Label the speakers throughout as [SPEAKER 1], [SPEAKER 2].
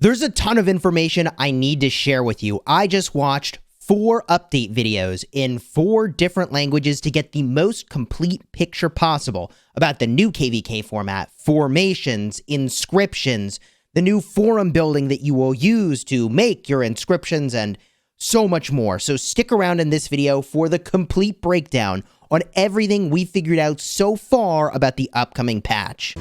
[SPEAKER 1] There's a ton of information I need to share with you. I just watched 4 update videos in 4 different languages to get the most complete picture possible about the new KvK format, formations, inscriptions, the new forum building that you will use to make your inscriptions, and so much more. So stick around in this video for the complete breakdown on everything we figured out so far about the upcoming patch.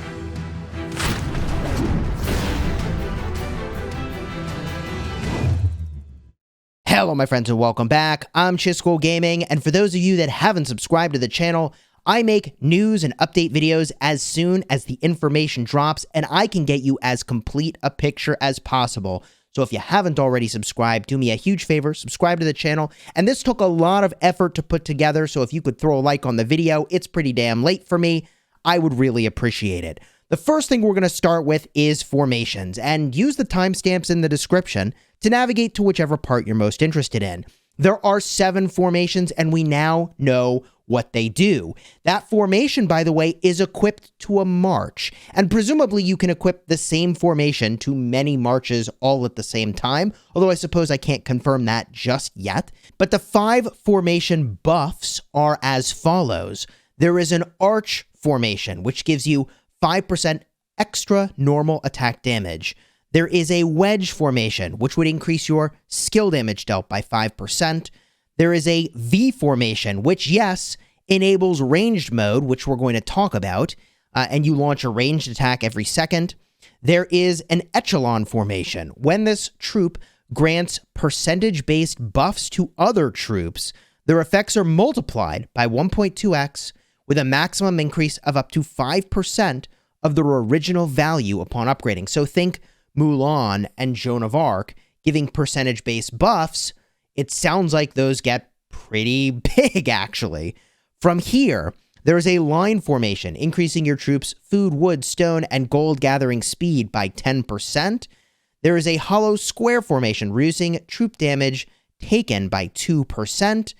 [SPEAKER 1] Hello my friends and welcome back. I'm Chisgule Gaming, and for those of you that haven't subscribed to the channel, I make news and update videos as soon as the information drops, and I can get you as complete a picture as possible. So if you haven't already subscribed, do me a huge favor, subscribe to the channel. And this took a lot of effort to put together, so if you could throw a like on the video, it's pretty damn late for me, I would really appreciate it. The first thing we're going to start with is formations, and use the timestamps in the description to navigate to whichever part you're most interested in. There are 7 formations, and we now know what they do. That formation, by the way, is equipped to a march, and presumably you can equip the same formation to many marches all at the same time, although I suppose I can't confirm that just yet. But the 5 formation buffs are as follows. There is an arch formation, which gives you 5% extra normal attack damage. There is a wedge formation, which would increase your skill damage dealt by 5%. There is a V formation, which, yes, enables ranged mode, which we're going to talk about, and you launch a ranged attack every second. There is an echelon formation. When this troop grants percentage-based buffs to other troops, their effects are multiplied by 1.2x, with a maximum increase of up to 5% of their original value upon upgrading. So think Mulan and Joan of Arc giving percentage-based buffs. It sounds like those get pretty big, actually. From here, there is a line formation, increasing your troops' food, wood, stone, and gold gathering speed by 10%. There is a hollow square formation, reducing troop damage taken by 2%.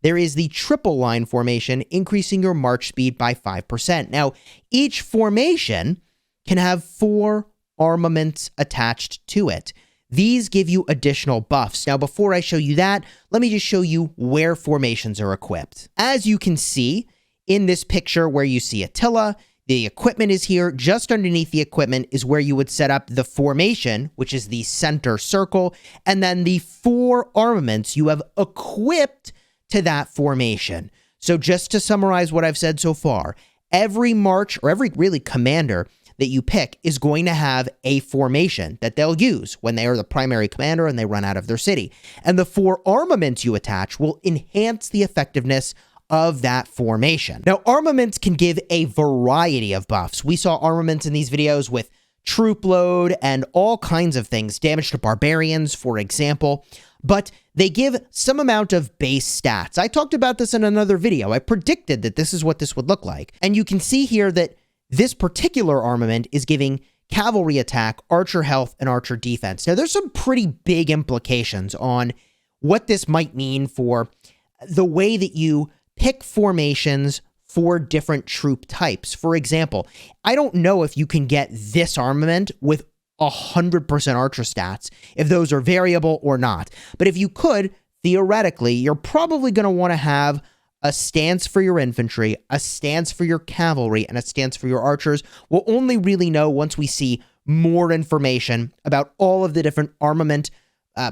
[SPEAKER 1] There is the triple line formation, increasing your march speed by 5%. Now, each formation can have 4 armaments attached to it. These give you additional buffs. Now, before I show you that, let me just show you where formations are equipped. As you can see in this picture where you see Attila, the equipment is here. Just underneath the equipment is where you would set up the formation, which is the center circle, and then the 4 armaments you have equipped to that formation. So just to summarize what I've said so far, every march, or every really commander that you pick, is going to have a formation that they'll use when they are the primary commander and they run out of their city. And the 4 armaments you attach will enhance the effectiveness of that formation. Now, armaments can give a variety of buffs. We saw armaments in these videos with troop load and all kinds of things, damage to barbarians, for example, but they give some amount of base stats. I talked about this in another video. I predicted that this is what this would look like. And you can see here that this particular armament is giving cavalry attack, archer health, and archer defense. Now, there's some pretty big implications on what this might mean for the way that you pick formations for different troop types. For example, I don't know if you can get this armament with 100% archer stats, if those are variable or not. But if you could, theoretically, you're probably going to want to have a stance for your infantry, a stance for your cavalry, and a stance for your archers. We'll only really know once we see more information about all of the different armament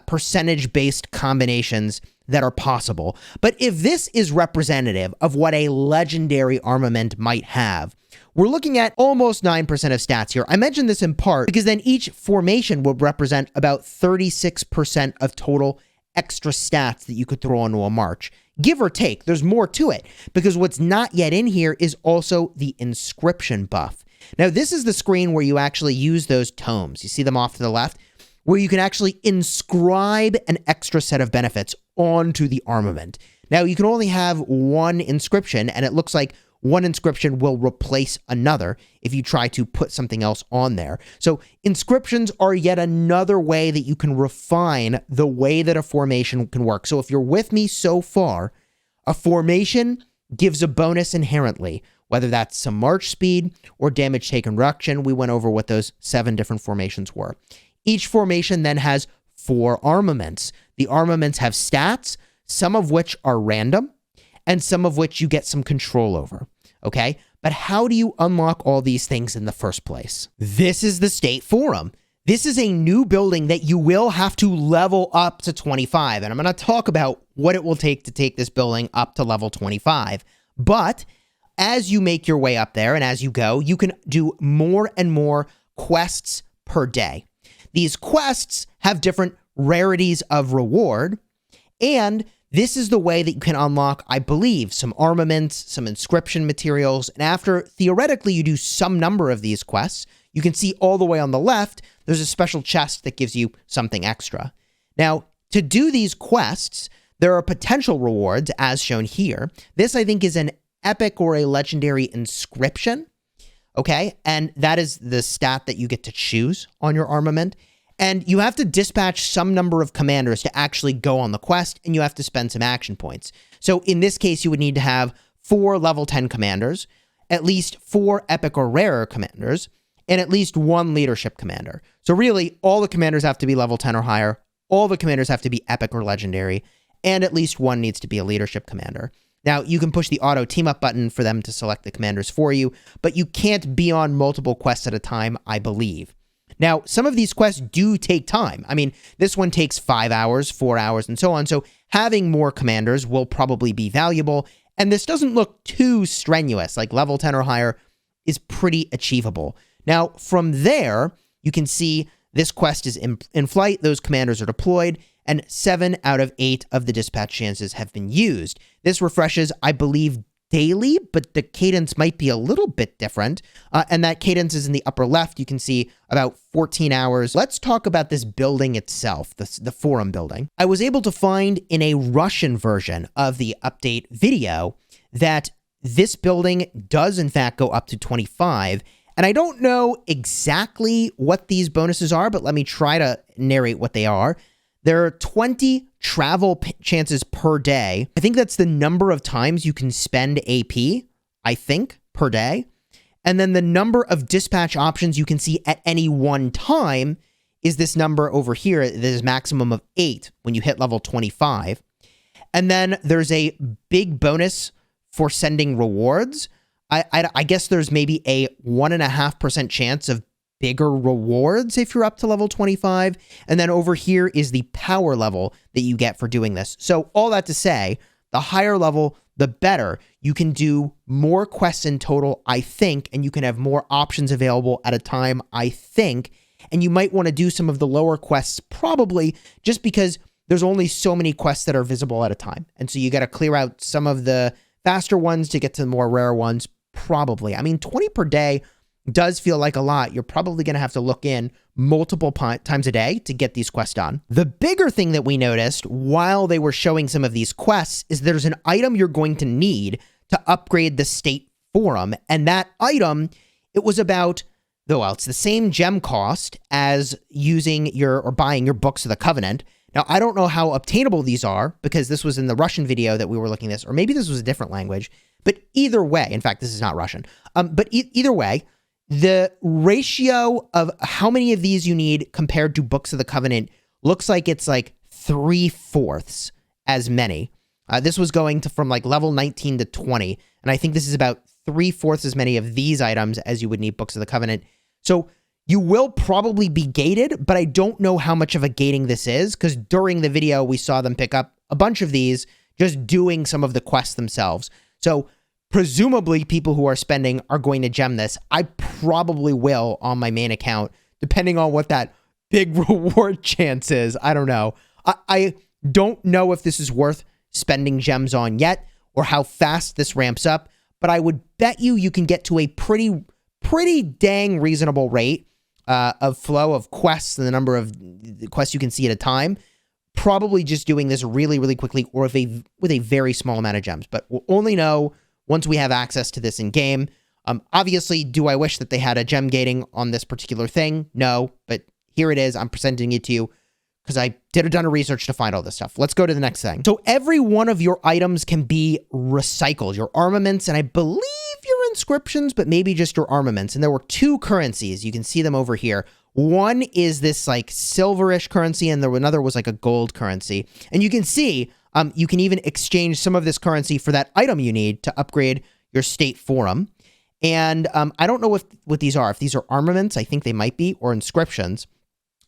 [SPEAKER 1] percentage-based combinations that are possible. But if this is representative of what a legendary armament might have, we're looking at almost 9% of stats here. I mentioned this in part because then each formation would represent about 36% of total extra stats that you could throw onto a march. Give or take, there's more to it, because what's not yet in here is also the inscription buff. Now, this is the screen where you actually use those tomes. You see them off to the left, where you can actually inscribe an extra set of benefits onto the armament. Now, you can only have 1 inscription, and it looks like 1 inscription will replace another if you try to put something else on there. So inscriptions are yet another way that you can refine the way that a formation can work. So if you're with me so far, a formation gives a bonus inherently, whether that's some march speed or damage taken reduction. We went over what those 7 different formations were. Each formation then has 4 armaments. The armaments have stats, some of which are random, and some of which you get some control over, okay? But how do you unlock all these things in the first place? This is the State Forum. This is a new building that you will have to level up to 25, and I'm going to talk about what it will take to take this building up to level 25. But as you make your way up there and as you go, you can do more and more quests per day. These quests have different rarities of reward, and this is the way that you can unlock, I believe, some armaments, some inscription materials, and after, theoretically, you do some number of these quests, you can see all the way on the left, there's a special chest that gives you something extra. Now, to do these quests, there are potential rewards, as shown here. This, I think, is an epic or a legendary inscription, okay? And that is the stat that you get to choose on your armament. And you have to dispatch some number of commanders to actually go on the quest, and you have to spend some action points. So in this case, you would need to have 4 level 10 commanders, at least 4 epic or rarer commanders, and at least 1 leadership commander. So really, all the commanders have to be level 10 or higher, all the commanders have to be epic or legendary, and at least 1 needs to be a leadership commander. Now, you can push the auto team up button for them to select the commanders for you, but you can't be on multiple quests at a time, I believe. Now, some of these quests do take time. I mean, this one takes 5 hours, 4 hours, and so on. So having more commanders will probably be valuable. And this doesn't look too strenuous. Like level 10 or higher is pretty achievable. Now, from there, you can see this quest is in flight. Those commanders are deployed. And 7 out of 8 of the dispatch chances have been used. This refreshes, I believe, daily, but the cadence might be a little bit different. And that cadence is in the upper left. You can see about 14 hours. Let's talk about this building itself, the forum building. I was able to find in a Russian version of the update video that this building does in fact go up to 25. And I don't know exactly what these bonuses are, but let me try to narrate what they are. There are 20 travel chances per day. I think that's the number of times you can spend AP, I think, per day. And then the number of dispatch options you can see at any one time is this number over here. There's a maximum of 8 when you hit level 25. And then there's a big bonus for sending rewards. I guess there's maybe a 1.5% chance of bigger rewards if you're up to level 25. And then over here is the power level that you get for doing this. So all that to say, the higher level, the better. You can do more quests in total, I think, and you can have more options available at a time, I think. And you might want to do some of the lower quests probably just because there's only so many quests that are visible at a time. And so you got to clear out some of the faster ones to get to the more rare ones, probably. I mean, 20 per day does feel like a lot. You're probably going to have to look in multiple times a day to get these quests done. The bigger thing that we noticed while they were showing some of these quests is there's an item you're going to need to upgrade the state forum. And that item, it was about, well, it's the same gem cost as using or buying your Books of the Covenant. Now, I don't know how obtainable these are because this was in the Russian video that we were looking at this, or maybe this was a different language, but either way, in fact, this is not Russian, but either way, the ratio of how many of these you need compared to Books of the Covenant looks like it's like 3/4 as many. This was going to from like level 19 to 20, and I think this is about 3/4 as many of these items as you would need Books of the Covenant. So you will probably be gated, but I don't know how much of a gating this is because during the video, we saw them pick up a bunch of these just doing some of the quests themselves. So presumably people who are spending are going to gem this. I probably will on my main account, depending on what that big reward chance is. I don't know. I don't know if this is worth spending gems on yet or how fast this ramps up, but I would bet you can get to a pretty dang reasonable rate of flow of quests and the number of quests you can see at a time, probably just doing this really, really quickly or with a very small amount of gems. But we'll only know once we have access to this in game. Obviously, do I wish that they had a gem gating on this particular thing? No, but here it is. I'm presenting it to you because I did a ton of research to find all this stuff. Let's go to the next thing. So every one of your items can be recycled. Your armaments and I believe your inscriptions, but maybe just your armaments. And there were two currencies. You can see them over here. One is this like silverish currency, and another was like a gold currency. And you can see you can even exchange some of this currency for that item you need to upgrade your state forum. And I don't know what these are. If these are armaments, I think they might be, or inscriptions.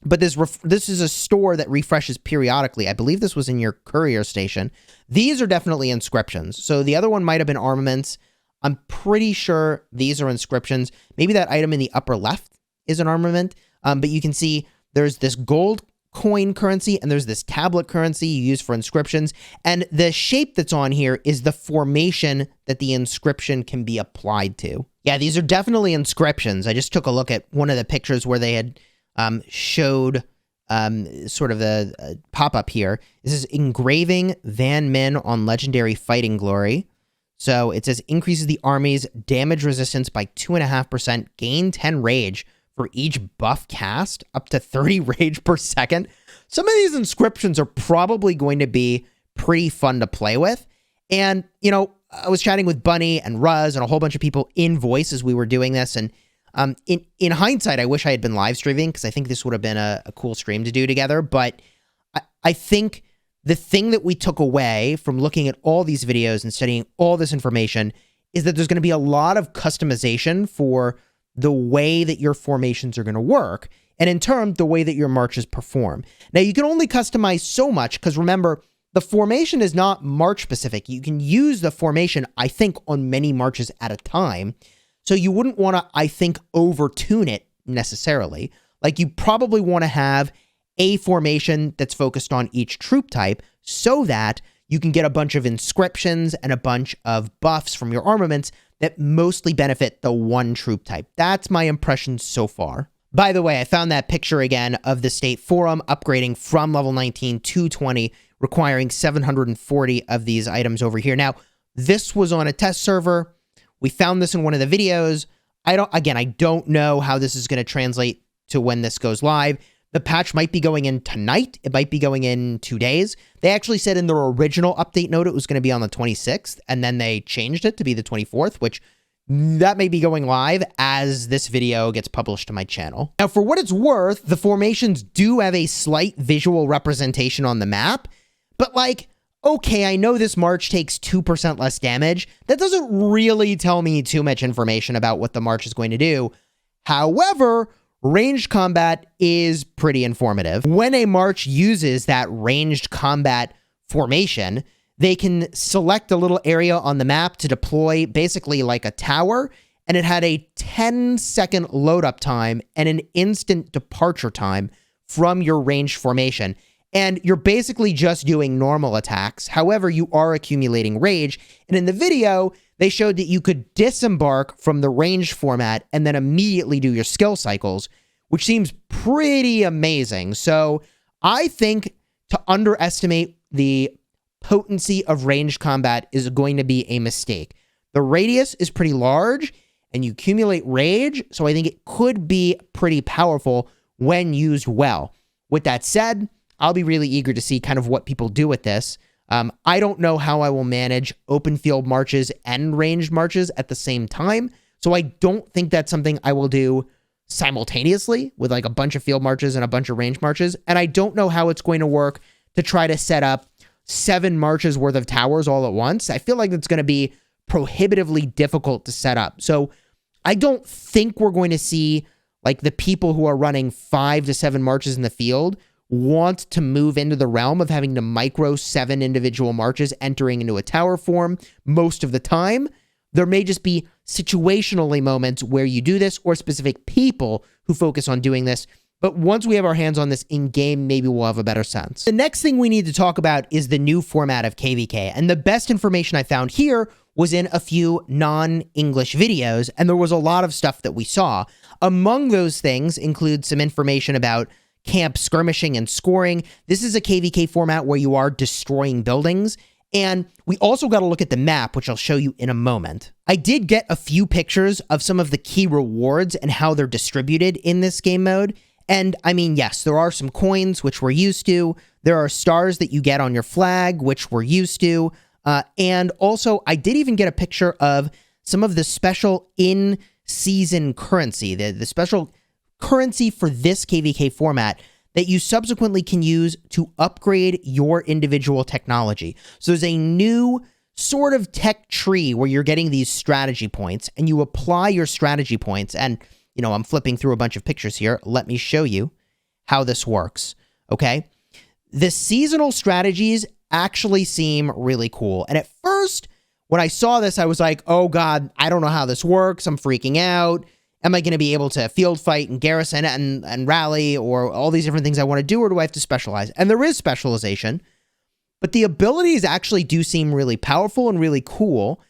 [SPEAKER 1] But this is a store that refreshes periodically. I believe this was in your courier station. These are definitely inscriptions. So the other one might have been armaments. I'm pretty sure these are inscriptions. Maybe that item in the upper left is an armament. But you can see there's this gold coin currency and there's this tablet currency you use for inscriptions. And the shape that's on here is the formation that the inscription can be applied to. Yeah, these are definitely inscriptions. I just took a look at one of the pictures where they had showed sort of a pop-up here. This is engraving Van Min on legendary fighting glory. So it says increases the army's damage resistance by 2.5%, gain 10 rage for each buff cast, up to 30 rage per second. Some of these inscriptions are probably going to be pretty fun to play with. And, you know, I was chatting with Bunny and Ruz and a whole bunch of people in voice as we were doing this. And in hindsight, I wish I had been live streaming because I think this would have been a cool stream to do together. But I think the thing that we took away from looking at all these videos and studying all this information is that there's going to be a lot of customization for the way that your formations are going to work, and in turn, the way that your marches perform. Now, you can only customize so much because remember, the formation is not march specific. You can use the formation, I think, on many marches at a time. So you wouldn't want to, I think, over-tune it necessarily. Like, you probably want to have a formation that's focused on each troop type so that you can get a bunch of inscriptions and a bunch of buffs from your armaments that mostly benefit the one troop type. That's my impression so far. By the way, I found that picture again of the state forum upgrading from level 19 to 20, requiring 740 of these items over here. Now, this was on a test server. We found this in one of the videos. I don't know how this is going to translate to when this goes live. The patch might be going in tonight. It might be going in 2 days. They actually said in their original update note it was going to be on the 26th, and then they changed it to be the 24th, which that may be going live as this video gets published to my channel. Now, for what it's worth, the formations do have a slight visual representation on the map, but like, okay, I know this march takes 2% less damage. That doesn't really tell me too much information about what the march is going to do. However, ranged combat is pretty informative. When a march uses that ranged combat formation, they can select a little area on the map to deploy basically like a tower, and it had a 10-second load-up time and an instant departure time from your ranged formation. And you're basically just doing normal attacks. However, you are accumulating rage. And in the video, they showed that you could disembark from the ranged format and then immediately do your skill cycles, which seems pretty amazing. So I think to underestimate the potency of ranged combat is going to be a mistake. The radius is pretty large and you accumulate rage, so I think it could be pretty powerful when used well. With that said, I'll be really eager to see kind of what people do with this. I don't know how I will manage open field marches and ranged marches at the same time, so I don't think that's something I will do simultaneously with like a bunch of field marches and a bunch of range marches. And I don't know how it's going to work to try to set up 7 marches worth of towers all at once. I feel like it's going to be prohibitively difficult to set up. So I don't think we're going to see like the people who are running 5 to 7 marches in the field want to move into the realm of having to micro 7 individual marches entering into a tower form most of the time. There may just be situationally moments where you do this or specific people who focus on doing this. But once we have our hands on this in-game, maybe we'll have a better sense. The next thing we need to talk about is the new format of KvK. And the best information I found here was in a few non-English videos, and there was a lot of stuff that we saw. Among those things include some information about camp skirmishing and scoring. This is a KvK format where you are destroying buildings. And we also got to look at the map, which I'll show you in a moment. I did get a few pictures of some of the key rewards and how they're distributed in this game mode. And I mean, yes, there are some coins, which we're used to. There are stars that you get on your flag, which we're used to. And also, I did even get a picture of some of the special in-season currency, the special currency for this KvK format that you subsequently can use to upgrade your individual technology. So there's a new sort of tech tree where you're getting these strategy points, and you apply your strategy points. And, you know, I'm flipping through a bunch of pictures here. Let me show you how this works, okay? The seasonal strategies actually seem really cool. And at first, when I saw this, I was like, oh God, I don't know how this works. I'm freaking out. Am I going to be able to field fight and garrison and rally, or all these different things I want to do, or do I have to specialize? And there is specialization, but the abilities actually do seem really powerful and really cool.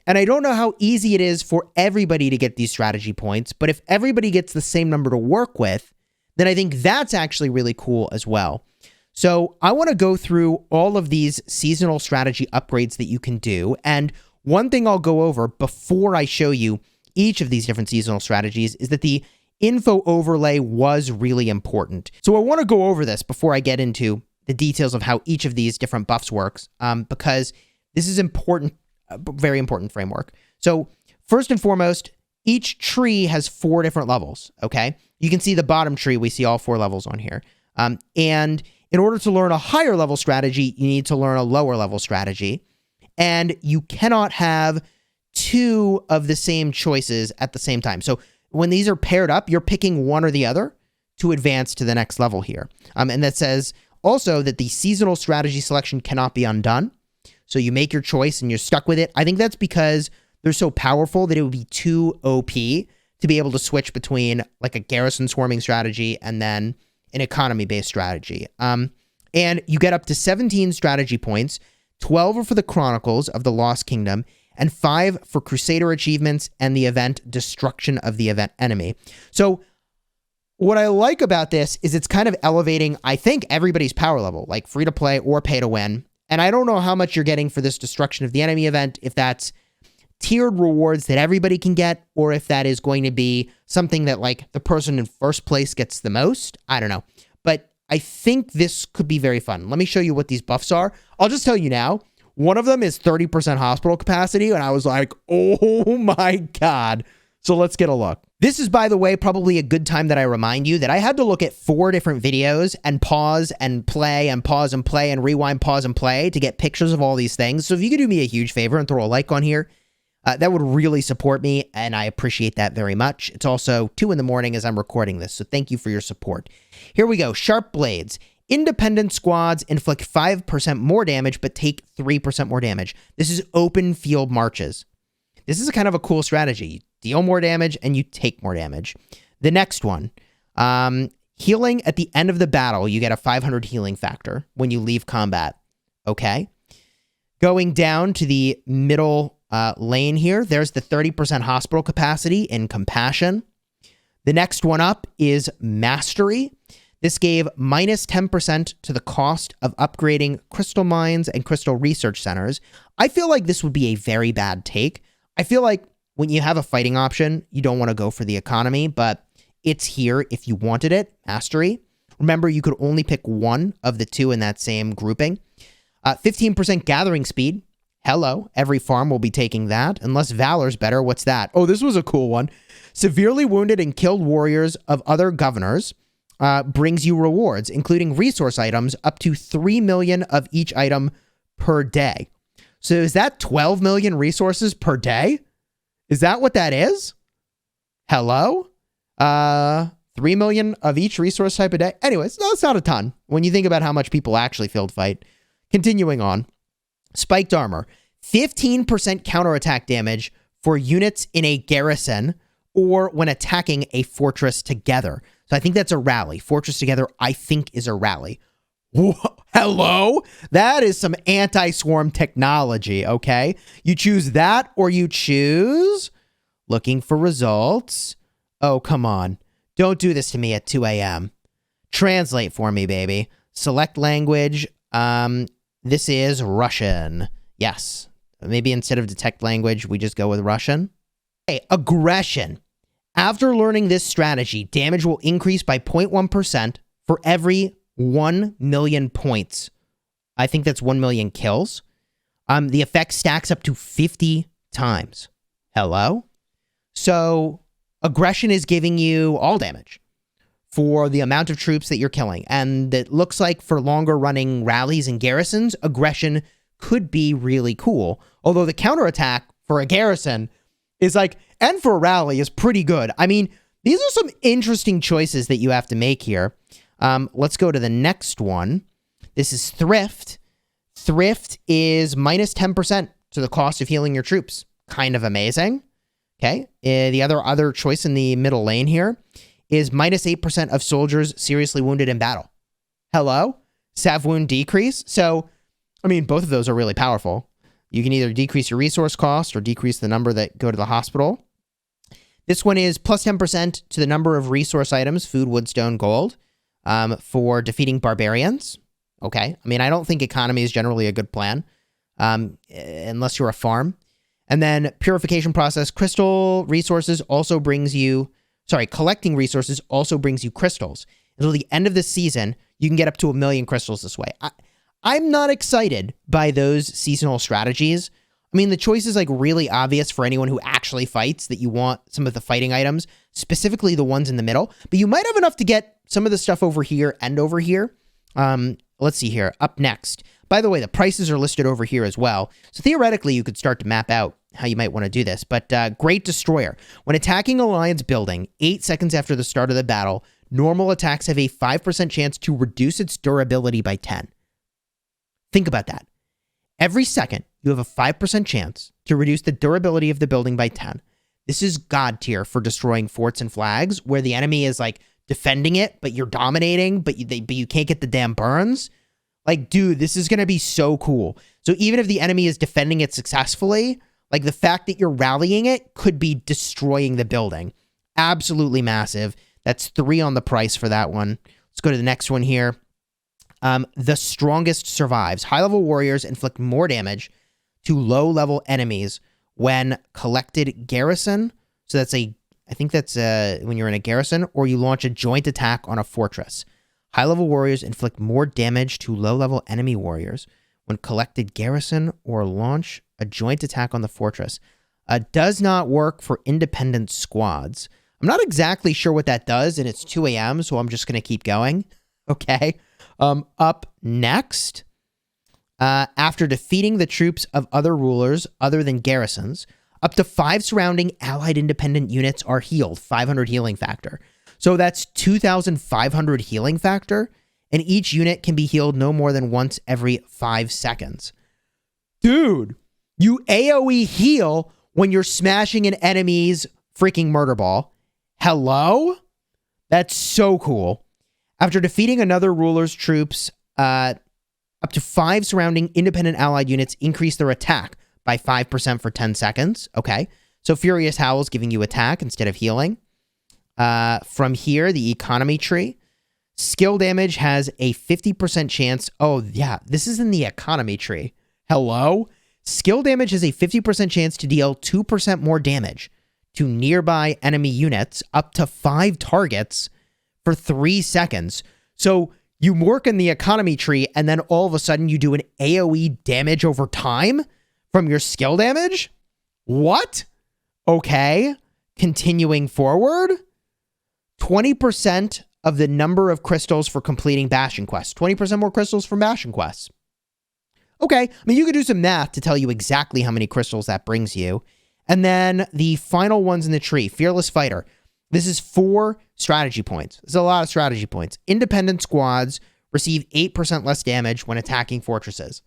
[SPEAKER 1] And I don't know how easy it is for everybody to get these strategy points, but if everybody gets the same number to work with, then I think that's actually really cool as well. So I want to go through all of these seasonal strategy upgrades that you can do. And one thing I'll go over before I show you each of these different seasonal strategies is that the info overlay was really important. So I want to go over this before I get into the details of how each of these different buffs works, because this is important, very important framework. So first and foremost, each tree has 4 different levels, okay? You can see the bottom tree, we see all 4 levels on here. And in order to learn a higher level strategy, you need to learn a lower level strategy. And you cannot have 2 of the same choices at the same time. So when these are paired up, you're picking one or the other to advance to the next level here. And that says also that the seasonal strategy selection cannot be undone. So you make your choice and you're stuck with it. I think that's because they're so powerful that it would be too OP to be able to switch between like a garrison swarming strategy and then an economy-based strategy. And you get up to 17 strategy points. 12 are for the Chronicles of the Lost Kingdom, and 5 for Crusader achievements and the event Destruction of the Event Enemy. So what I like about this is it's kind of elevating, I think, everybody's power level, like free to play or pay to win. And I don't know how much you're getting for this Destruction of the Enemy event, if that's tiered rewards that everybody can get, or if that is going to be something that like the person in first place gets the most. I don't know. But I think this could be very fun. Let me show you what these buffs are. I'll just tell you now, one of them is 30% hospital capacity, and I was like, oh my God. So let's get a look. This is, by the way, probably a good time that I remind you that I had to look at 4 different videos and pause and play and pause and play and rewind, pause and play to get pictures of all these things. So if you could do me a huge favor and throw a like on here, that would really support me, and I appreciate that very much. It's also 2 in the morning as I'm recording this, so thank you for your support. Here we go. Sharp Blades. Independent squads inflict 5% more damage, but take 3% more damage. This is open field marches. This is a kind of a cool strategy. You deal more damage, and you take more damage. The next one. Healing at the end of the battle. You get a 500 healing factor when you leave combat. Okay. Going down to the middle lane here, there's the 30% hospital capacity in Compassion. The next one up is Mastery. This gave minus 10% to the cost of upgrading crystal mines and crystal research centers. I feel like this would be a very bad take. I feel like when you have a fighting option, you don't want to go for the economy, but it's here if you wanted it. Mastery. Remember, you could only pick one of the 2 in that same grouping. 15% gathering speed. Hello, every farm will be taking that. Unless Valor's better, what's that? Oh, this was a cool one. Severely wounded and killed warriors of other governors brings you rewards, including resource items, up to 3 million of each item per day. So is that 12 million resources per day? Is that what that is? Hello? 3 million of each resource type a day? Anyways, no, it's not a ton when you think about how much people actually field fight. Continuing on. Spiked armor. 15% counterattack damage for units in a garrison or when attacking a fortress together. So I think that's a rally. Fortress together, I think, is a rally. Whoa, hello? That is some anti-swarm technology, okay? You choose that or you choose looking for results. Oh, come on. Don't do this to me at 2 a.m. Translate for me, baby. Select language. This is Russian. Yes. Maybe instead of detect language, we just go with Russian. Okay, aggression. After learning this strategy, damage will increase by 0.1% for every 1 million points. I think that's 1 million kills. The effect stacks up to 50 times. Hello? So aggression is giving you all damage for the amount of troops that you're killing. And it looks like for longer running rallies and garrisons, aggression could be really cool. Although the counterattack for a garrison is like, and for a rally is pretty good. I mean, these are some interesting choices that you have to make here. Let's go to the next one. This is Thrift. Thrift is minus 10% to the cost of healing your troops. Kind of amazing. Okay. The other choice in the middle lane here is minus 8% of soldiers seriously wounded in battle. Hello? Sav wound decrease. So, I mean, both of those are really powerful. You can either decrease your resource cost or decrease the number that go to the hospital. This one is plus 10% to the number of resource items, food, wood, stone, gold, for defeating barbarians. Okay. I mean, I don't think economy is generally a good plan, unless you're a farm. And then purification process, crystal resources also brings you, collecting resources also brings you crystals. Until the end of this season, you can get up to 1 million crystals this way. I'm not excited by those seasonal strategies. I mean, the choice is like really obvious for anyone who actually fights that you want some of the fighting items, specifically the ones in the middle, but you might have enough to get some of the stuff over here and over here. Let's see here. Up next. By the way, the prices are listed over here as well. So theoretically, you could start to map out how you might want to do this. But Great Destroyer. When attacking Alliance building 8 seconds after the start of the battle, normal attacks have a 5% chance to reduce its durability by 10. Think about that. Every second, you have a 5% chance to reduce the durability of the building by 10. This is God tier for destroying forts and flags, where the enemy is like defending it, but you're dominating, but you can't get the damn burns. Like, dude, this is going to be so cool. So even if the enemy is defending it successfully, like the fact that you're rallying it could be destroying the building. Absolutely massive. That's 3 on the price for that one. Let's go to the next one here. The Strongest Survives. High-level warriors inflict more damage to low-level enemies when collected garrison. So that's I think that's when you're in a garrison, or you launch a joint attack on a fortress. High-level warriors inflict more damage to low-level enemy warriors when collected garrison or launch a joint attack on the fortress. Does not work for independent squads. I'm not exactly sure what that does, and it's 2 a.m., so I'm just going to keep going. Okay. Up next, after defeating the troops of other rulers other than garrisons, up to 5 surrounding allied independent units are healed, 500 healing factor. So that's 2,500 healing factor, and each unit can be healed no more than once every 5 seconds. Dude, you AoE heal when you're smashing an enemy's freaking murder ball. Hello? That's so cool. After defeating another ruler's troops, up to 5 surrounding independent allied units increase their attack by 5% for 10 seconds. Okay. So Furious Howl's giving you attack instead of healing. From here, the economy tree. Skill damage has a 50% chance. Oh, yeah. This is in the economy tree. Hello? Skill damage has a 50% chance to deal 2% more damage to nearby enemy units up to 5 targets for 3 seconds. So you work in the economy tree, and then all of a sudden you do an AoE damage over time from your skill damage? What? Okay. Continuing forward. 20% of the number of crystals for completing Bastion quests. 20% more crystals from Bastion quests. Okay. I mean, you could do some math to tell you exactly how many crystals that brings you. And then the final ones in the tree. Fearless Fighter. This is 4 strategy points. This is a lot of strategy points. Independent squads receive 8% less damage when attacking fortresses.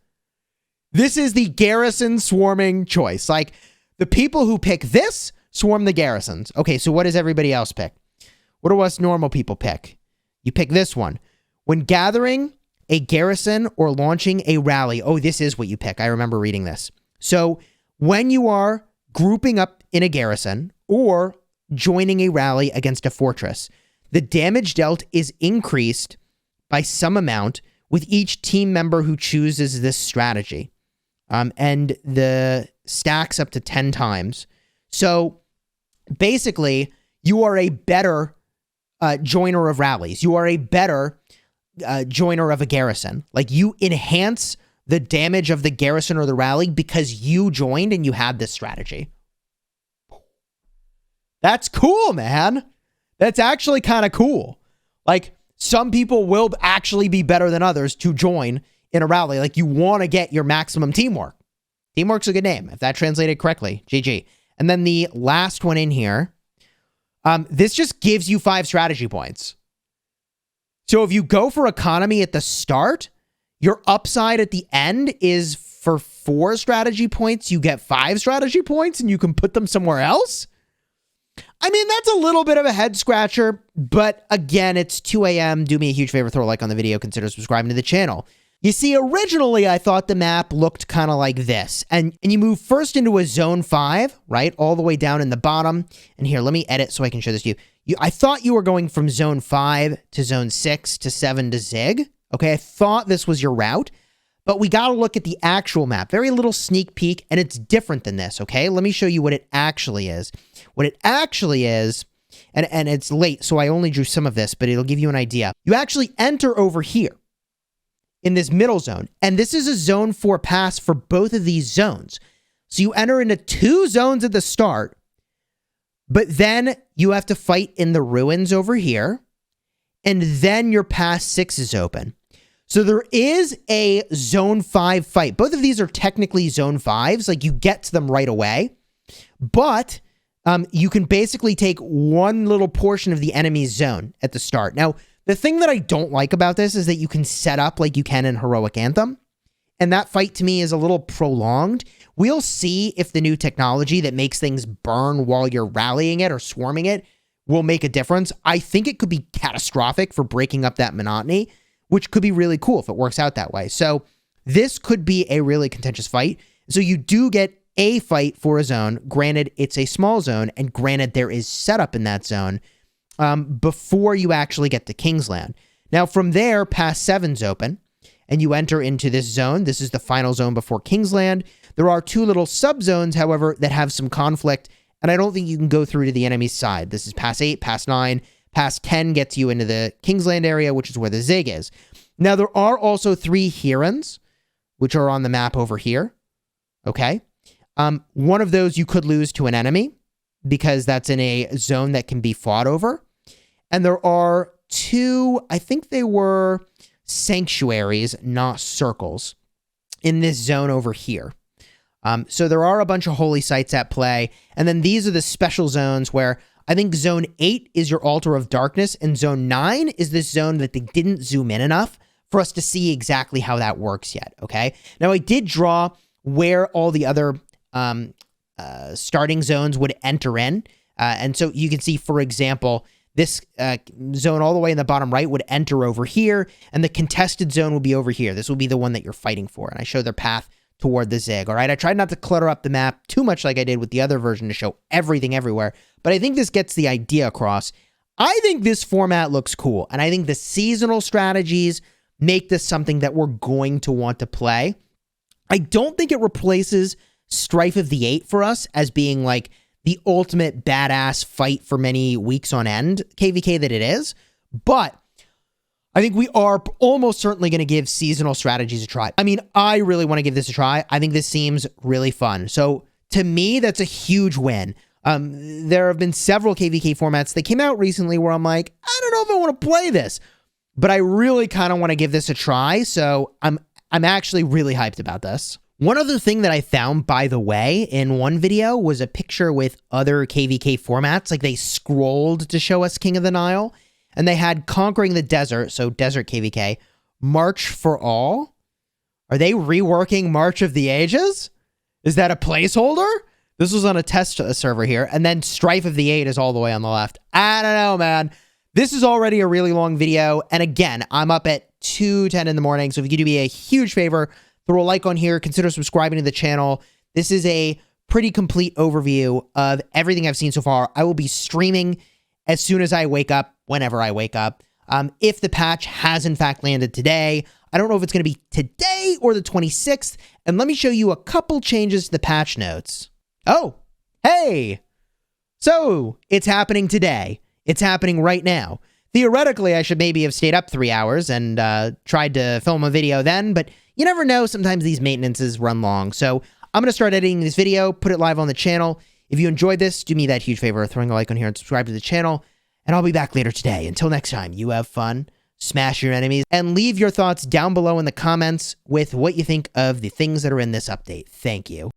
[SPEAKER 1] This is the garrison swarming choice. Like, the people who pick this swarm the garrisons. Okay, so what does everybody else pick? What do us normal people pick? You pick this one. When gathering a garrison or launching a rally. Oh, this is what you pick. I remember reading this. So when you are grouping up in a garrison or joining a rally against a fortress, the damage dealt is increased by some amount with each team member who chooses this strategy. And the stacks up to 10 times. So basically, you are a better joiner of rallies. You are a better joiner of a garrison. Like, you enhance the damage of the garrison or the rally because you joined and you had this strategy. That's cool, man. That's actually kind of cool. Like, some people will actually be better than others to join in a rally. Like, you want to get your maximum teamwork. Teamwork's a good name, if that translated correctly. GG. And then the last one in here, this just gives you 5 strategy points. So if you go for economy at the start, your upside at the end is for 4 strategy points, you get 5 strategy points and you can put them somewhere else? I mean, that's a little bit of a head scratcher, but again, it's 2 a.m. Do me a huge favor, throw a like on the video, consider subscribing to the channel. You see, originally, I thought the map looked kind of like this, and you move first into a zone 5, right, all the way down in the bottom. And here, let me edit so I can show this to you. I thought you were going from zone 5 to zone 6 to 7 to Zig. Okay, I thought this was your route, but we got to look at the actual map. Very little sneak peek, and it's different than this, okay? Let me show you what it actually is. What it actually is, and it's late, so I only drew some of this, but it'll give you an idea. You actually enter over here in this middle zone, and this is a zone 4 pass for both of these zones. So you enter into 2 zones at the start, but then you have to fight in the ruins over here, and then your pass 6 is open. So there is a zone 5 fight. Both of these are technically zone 5s. Like, you get to them right away. But you can basically take one little portion of the enemy's zone at the start. Now, the thing that I don't like about this is that you can set up like you can in Heroic Anthem. And that fight, to me, is a little prolonged. We'll see if the new technology that makes things burn while you're rallying it or swarming it will make a difference. I think it could be catastrophic for breaking up that monotony, which could be really cool if it works out that way. So this could be a really contentious fight. So you do get a fight for a zone. Granted, it's a small zone, and granted, there is setup in that zone before you actually get to Kingsland. Now, from there, Pass 7's open, and you enter into this zone. This is the final zone before Kingsland. There are 2 little subzones, however, that have some conflict, and I don't think you can go through to the enemy's side. This is Pass 8, Pass 9, Pass 10 gets you into the Kingsland area, which is where the Zig is. Now, there are also 3 Herons, which are on the map over here. Okay. One of those you could lose to an enemy because that's in a zone that can be fought over. And there are 2, I think they were sanctuaries, not circles, in this zone over here. So there are a bunch of holy sites at play. And then these are the special zones where I think zone 8 is your altar of darkness, and zone 9 is this zone that they didn't zoom in enough for us to see exactly how that works yet, okay? Now, I did draw where all the other starting zones would enter in. And so you can see, for example, this zone all the way in the bottom right would enter over here, and the contested zone will be over here. This will be the one that you're fighting for, and I show their path toward the Zig, all right? I tried not to clutter up the map too much like I did with the other version to show everything everywhere, but I think this gets the idea across. I think this format looks cool, and I think the seasonal strategies make this something that we're going to want to play. I don't think it replaces Strife of the 8 for us as being like the ultimate badass fight for many weeks on end KvK that it is, but I think we are almost certainly going to give seasonal strategies a try. I mean, I really want to give this a try. I think this seems really fun. So to me, that's a huge win. There have been several KvK formats that came out recently where I'm like, I don't know if I want to play this, but I really kind of want to give this a try. So I'm actually really hyped about this. One other thing that I found, by the way, in one video was a picture with other KvK formats. Like, they scrolled to show us King of the Nile, and they had Conquering the Desert, so Desert KvK, March for All. Are they reworking March of the Ages? Is that a placeholder? This was on a test server here, and then Strife of the 8 is all the way on the left. I don't know, man. This is already a really long video, and again, I'm up at 2:10 in the morning, so if you could do me a huge favor, throw a like on here, consider subscribing to the channel. This is a pretty complete overview of everything I've seen so far. I will be streaming as soon as I wake up, whenever I wake up. If the patch has in fact landed today, I don't know if it's going to be today or the 26th, and let me show you a couple changes to the patch notes. Oh, hey! So, it's happening today. It's happening right now. Theoretically, I should maybe have stayed up 3 hours and tried to film a video then, but you never know, sometimes these maintenances run long. So I'm going to start editing this video, put it live on the channel. If you enjoyed this, do me that huge favor of throwing a like on here and subscribe to the channel, and I'll be back later today. Until next time, you have fun, smash your enemies, and leave your thoughts down below in the comments with what you think of the things that are in this update. Thank you.